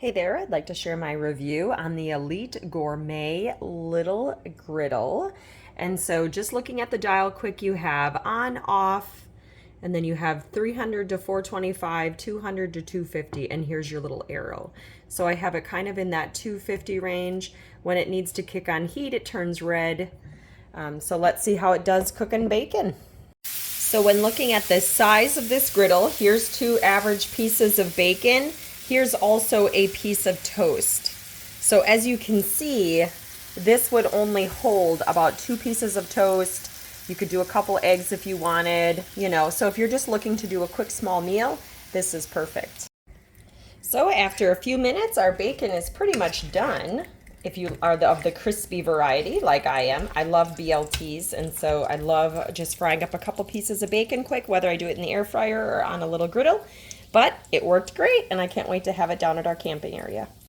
Hey there, I'd like to share my review on the Elite Gourmet Little Griddle. And so just looking at the dial quick, you have on, off, and then you have 300 to 425, 200 to 250, and here's your little arrow. So I have it kind of in that 250 range. When it needs to kick on heat, it turns red. So let's see how it does cooking bacon. So when looking at the size of this griddle, here's 2 average pieces of bacon. Here's also a piece of toast. So as you can see, this would only hold about 2 pieces of toast. You could do a couple eggs if you wanted, so if you're just looking to do a quick small meal, this is perfect. So after a few minutes, our bacon is pretty much done. If you are of the crispy variety, like I am, I love BLTs, and so I love just frying up a couple pieces of bacon quick, whether I do it in the air fryer or on a little griddle. But it worked great, and I can't wait to have it down at our camping area.